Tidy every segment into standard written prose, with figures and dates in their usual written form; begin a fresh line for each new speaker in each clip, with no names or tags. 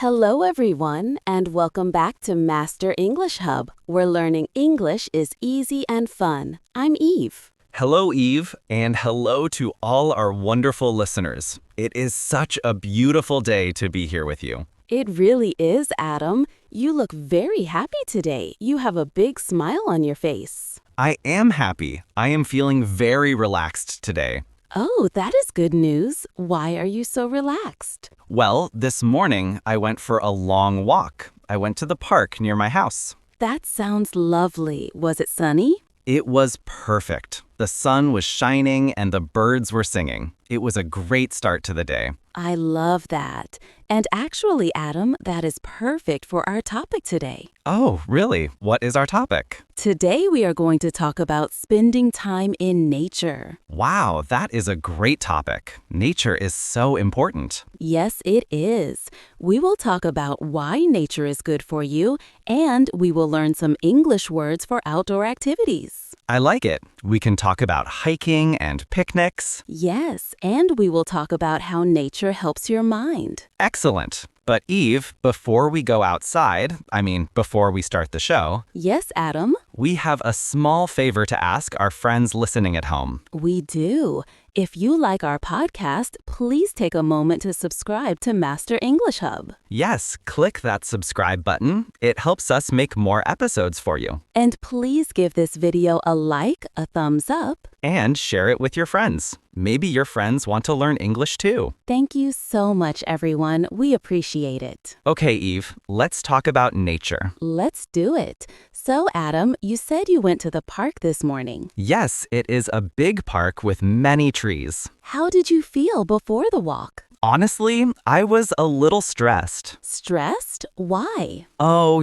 Hello, everyone, and welcome back to Master English Hub, where learning English is easy and fun. I'm Eve.
Hello, Eve, and hello to all our wonderful listeners. It is such a beautiful day to be here with you.
It really is, Adam. You look very happy today. You have a big smile on your face.
I am happy. I am feeling very relaxed today.
Oh, that is good news. Why are you so relaxed?
Well, this morning I went for a long walk. I went to the park near my house.
That sounds lovely. Was it sunny?
It was perfect. The sun was shining and the birds were singing. It was a great start to the day.
I love that. And actually, Adam, that is perfect for our topic today.
Oh, really? What is our topic?
Today we are going to talk about spending time in nature.
Wow, that is a great topic. Nature is so important.
Yes, it is. We will talk about why nature is good for you, and we will learn some English words for outdoor activities.
I like it. We can talk about hiking and picnics.
Yes, and we will talk about how nature helps your mind.
Excellent. But Eve, before we go outside, before we start the show,
Yes, Adam,
we have a small favor to ask our friends listening at home.
we do. If you like our podcast, please take a moment to subscribe to Master English Hub.
Yes, click that subscribe button. It helps us make more episodes for you.
And please give this video a like, a thumbs up.
And share it with your friends. Maybe your friends want to learn English too.
Thank you so much, everyone. We appreciate it.
Okay, Eve, let's talk about nature.
Let's do it. So, Adam, you said you went to the park this morning.
Yes, it is a big park with many trees.
How did you feel before the walk?
Honestly, I was a little stressed.
Stressed? Why?
Oh,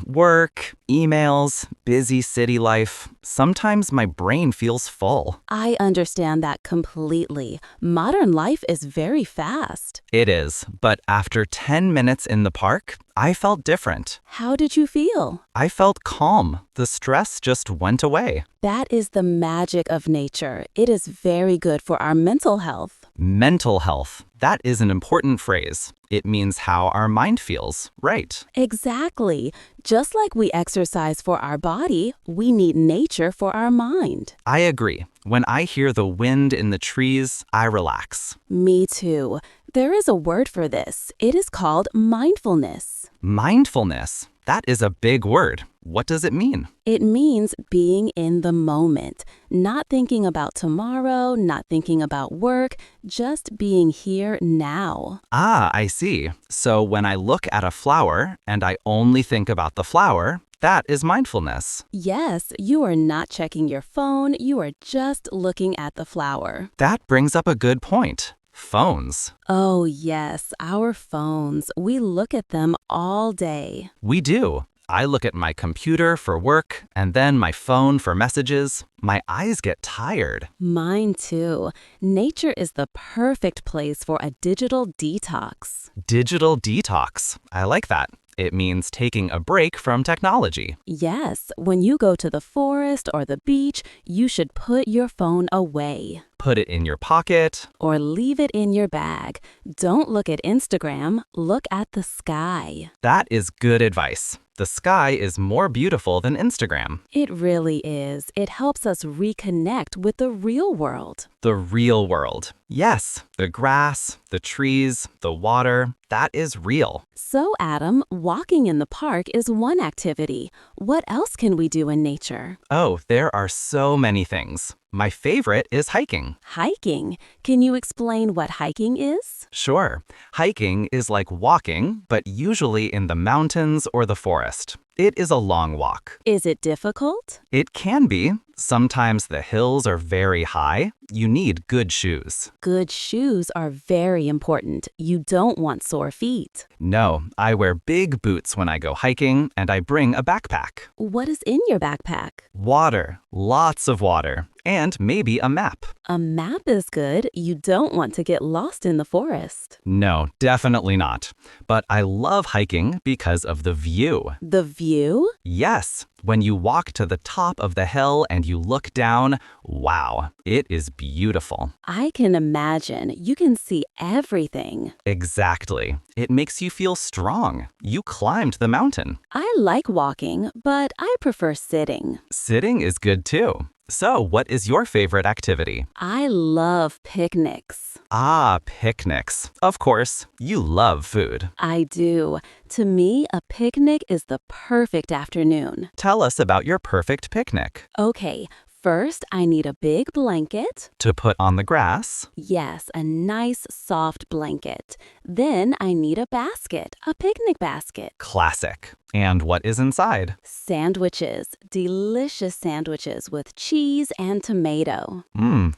work, emails, busy city life. Sometimes my brain feels full.
I understand that completely. Modern life is very fast.
It is, but after 10 minutes in the park, I felt different.
How did you feel?
I felt calm. The stress just went away.
That is the magic of nature. It is very good for our mental health.
Mental health. That is an important phrase. It means how our mind feels, right?
Exactly. Just like we exercise for our body, we need nature for our mind.
I agree. When I hear the wind in the trees, I relax.
Me too. There is a word for this. It is called mindfulness.
Mindfulness. That is a big word. What does it mean?
It means being in the moment, not thinking about tomorrow, not thinking about work, just being here now.
Ah, I see. So when I look at a flower and I only think about the flower, that is mindfulness.
Yes, you are not checking your phone, you are just looking at the flower.
That brings up a good point. Phones.
Oh yes, our phones. We look at them all day.
We do. I look at my computer for work and then my phone for messages. My eyes get tired.
Mine too. Nature is the perfect place for a digital detox.
Digital detox. I like that. It means taking a break from technology.
Yes, when you go to the forest or the beach, you should put your phone away.
Put it in your pocket.
Or leave it in your bag. Don't look at Instagram, look at the sky.
That is good advice. The sky is more beautiful than Instagram.
It really is. It helps us reconnect with the real world.
The real world. Yes, the grass, the trees, the water, that is real.
So, Adam, walking in the park is one activity. What else can we do in nature?
Oh, there are so many things. My favorite is hiking.
Hiking. Can you explain what hiking is?
Sure. Hiking is like walking, but usually in the mountains or the forest. It is a long walk.
Is it difficult?
It can be. Sometimes the hills are very high. You need good shoes.
Good shoes are very important. You don't want sore feet.
No, I wear big boots when I go hiking, and I bring a backpack.
What is in your backpack?
Water. Lots of water. And maybe a map.
A map is good. You don't want to get lost in the forest.
No, definitely not. But I love hiking because of the view.
The view?
Yes, when you walk to the top of the hill and you look down, wow, it is beautiful.
I can imagine. You can see everything.
Exactly. It makes you feel strong. You climbed the mountain.
I like walking, but I prefer sitting.
Sitting is good too. So, what is your favorite activity?
I love picnics.
Ah, picnics. Of course, you love food.
I do. To me, a picnic is the perfect afternoon.
Tell us about your perfect picnic.
Okay, first I need a big blanket.
To put on the grass.
Yes, a nice soft blanket. Then I need a basket, a picnic basket.
Classic. And what is inside?
Sandwiches, delicious sandwiches with cheese and tomato.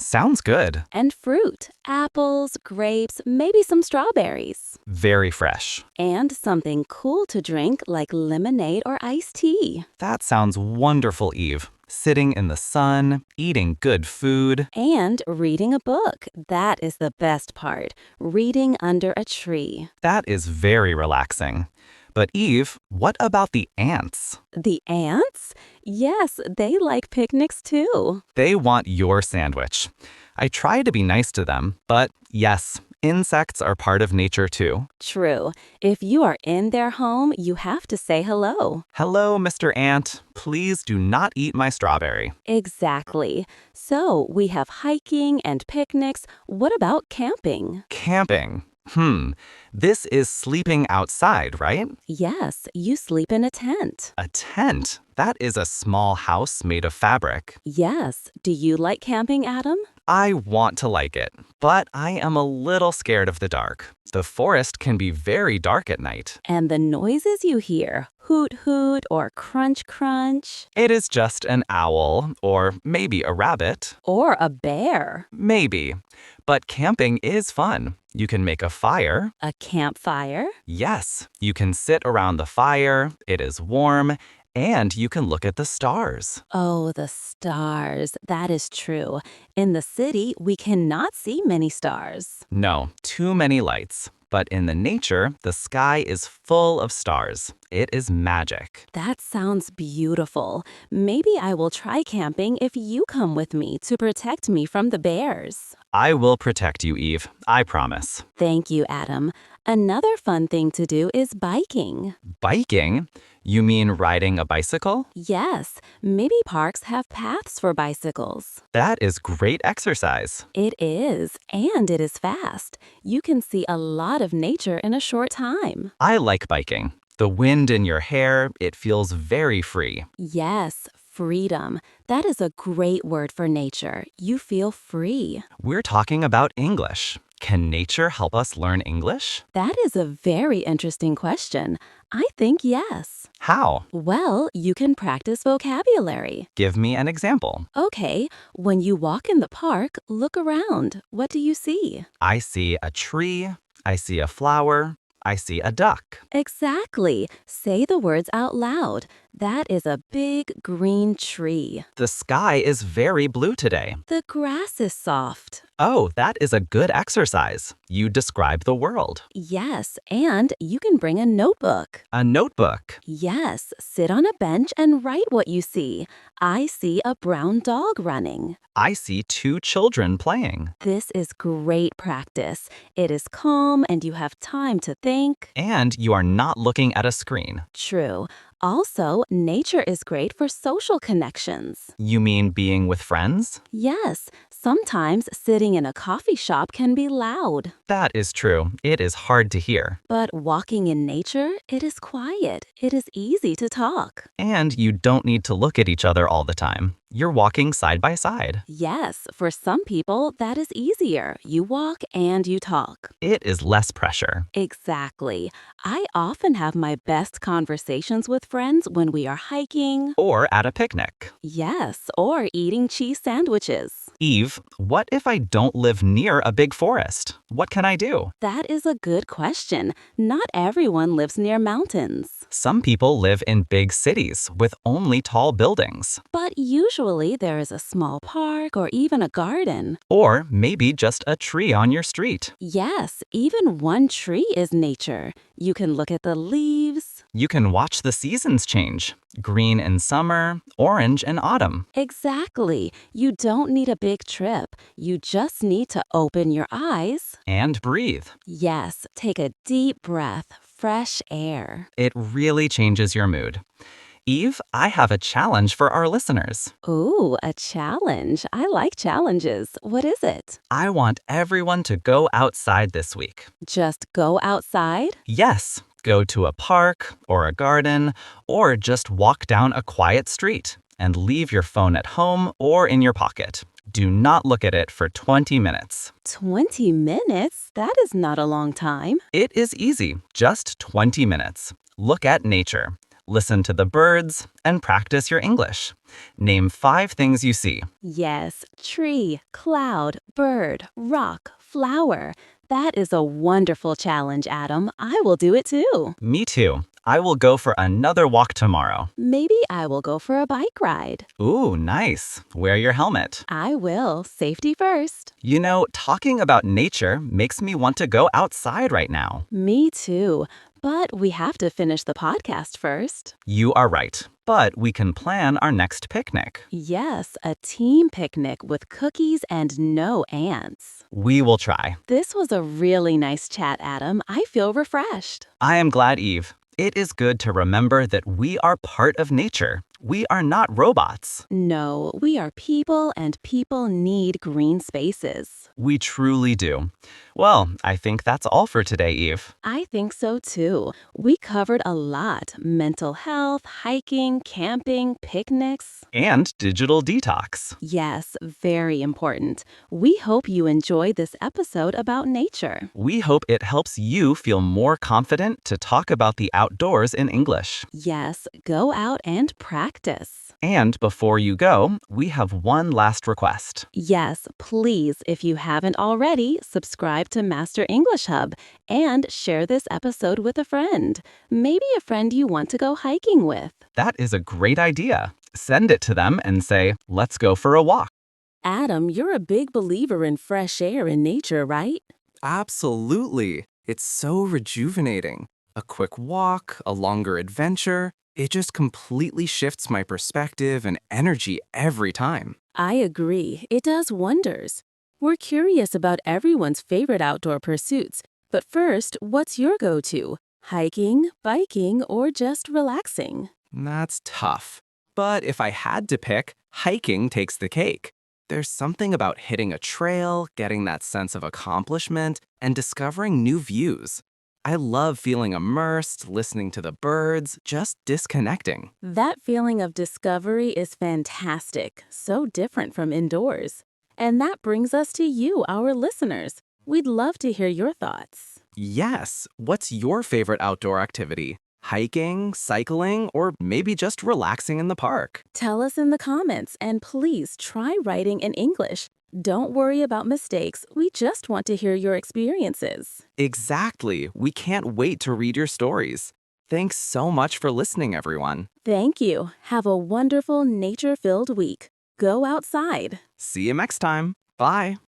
Sounds good.
And fruit, apples, grapes, maybe some strawberries.
Very fresh.
And something cool to drink like lemonade or iced tea.
That sounds wonderful, Eve. Sitting in the sun, eating good food.
And reading a book. That is the best part. Reading under a tree.
That is very relaxing. But Eve, what about the ants?
The ants? Yes, they like picnics too.
They want your sandwich. I try to be nice to them, but yes, insects are part of nature too.
True. If you are in their home, you have to say hello.
Hello, Mr. Ant. Please do not eat my strawberry.
Exactly. So we have hiking and picnics. What about camping?
Camping. This is sleeping outside, right?
Yes, you sleep in a tent.
A tent? That is a small house made of fabric.
Yes. Do you like camping, Adam?
I want to like it, but I am a little scared of the dark. The forest can be very dark at night.
And the noises you hear, hoot hoot or crunch crunch.
It is just an owl, or maybe a rabbit.
Or a bear.
Maybe. But camping is fun. You can make a fire.
A campfire.
Yes, you can sit around the fire. It is warm. And you can look at the stars.
Oh, the stars. That is true. In the city, we cannot see many stars.
No, too many lights. But in the nature, the sky is full of stars. It is magic.
That sounds beautiful. Maybe I will try camping if you come with me to protect me from the bears.
I will protect you, Eve. I promise.
Thank you, Adam. Another fun thing to do is biking.
Biking? You mean riding a bicycle?
Yes, maybe parks have paths for bicycles.
That is great exercise.
It is, and it is fast. You can see a lot of nature in a short time.
I like biking. The wind in your hair, it feels very free.
Yes, freedom. That is a great word for nature. You feel free.
We're talking about English. Can nature help us learn English?
That is a very interesting question. I think yes.
How?
Well, you can practice vocabulary.
Give me an example.
Okay, when you walk in the park, look around. What do you see?
I see a tree. I see a flower. I see a duck.
Exactly. Say the words out loud. That is a big green tree.
The sky is very blue today.
The grass is soft.
Oh, that is a good exercise. You describe the world.
Yes, and you can bring a notebook.
A notebook.
Yes, sit on a bench and write what you see. I see a brown dog running.
I see two children playing.
This is great practice. It is calm and you have time to think.
And you are not looking at a screen.
True. Also, nature is great for social connections.
You mean being with friends?
Yes, sometimes sitting in a coffee shop can be loud.
That is true. It is hard to hear.
But walking in nature, it is quiet. It is easy to talk.
And you don't need to look at each other all the time. You're walking side by side.
Yes, for some people, that is easier. You walk and you talk.
It is less pressure.
Exactly. I often have my best conversations with friends when we are hiking.
Or at a picnic.
Yes, or eating cheese sandwiches.
Eve, what if I don't live near a big forest? What can I do?
That is a good question. Not everyone lives near mountains.
Some people live in big cities with only tall buildings.
But usually there is a small park or even a garden.
Or maybe just a tree on your street.
Yes, even one tree is nature. You can look at the leaves.
You can watch the seasons change. Green in summer, orange in autumn.
Exactly. You don't need a big trip. You just need to open your eyes.
And breathe.
Yes, take a deep breath, fresh air.
It really changes your mood. Eve, I have a challenge for our listeners.
Ooh, a challenge. I like challenges. What is it?
I want everyone to go outside this week.
Just go outside?
Yes, go to a park or a garden or just walk down a quiet street and leave your phone at home or in your pocket. Do not look at it for 20 minutes.
20 minutes? That is not a long time.
It is easy, just 20 minutes. Look at nature. Listen to the birds and practice your English. Name 5 things you see.
Yes, tree, cloud, bird, rock, flower. That is a wonderful challenge, Adam. I will do it too.
Me too. I will go for another walk tomorrow.
Maybe I will go for a bike ride.
Ooh, nice. Wear your helmet.
I will. Safety first.
You know, talking about nature makes me want to go outside right now.
Me too. But we have to finish the podcast first.
You are right, but we can plan our next picnic.
Yes, a team picnic with cookies and no ants.
We will try.
This was a really nice chat, Adam. I feel refreshed.
I am glad, Eve. It is good to remember that we are part of nature. We are not robots.
No, we are people and people need green spaces.
We truly do. Well, I think that's all for today, Eve.
I think so too. We covered a lot. Mental health, hiking, camping, picnics.
And digital detox.
Yes, very important. We hope you enjoyed this episode about nature.
We hope it helps you feel more confident to talk about the outdoors in English.
Yes, go out and practice.
And before you go, we have one last request.
Yes, please, if you haven't already, subscribe to Master English Hub and share this episode with a friend. Maybe a friend you want to go hiking with.
That is a great idea. Send it to them and say, let's go for a walk.
Adam, you're a big believer in fresh air and nature, right?
Absolutely. It's so rejuvenating. A quick walk, a longer adventure. It just completely shifts my perspective and energy every time.
I agree. It does wonders. We're curious about everyone's favorite outdoor pursuits. But first, what's your go-to? Hiking, biking, or just relaxing?
That's tough. But if I had to pick, hiking takes the cake. There's something about hitting a trail, getting that sense of accomplishment, and discovering new views. I love feeling immersed, listening to the birds, just disconnecting.
That feeling of discovery is fantastic, so different from indoors. And that brings us to you, our listeners. We'd love to hear your thoughts.
Yes, what's your favorite outdoor activity? Hiking, cycling, or maybe just relaxing in the park?
Tell us in the comments, and please try writing in English. Don't worry about mistakes. We just want to hear your experiences.
Exactly. We can't wait to read your stories. Thanks so much for listening, everyone.
Thank you. Have a wonderful nature-filled week. Go outside.
See you next time. Bye.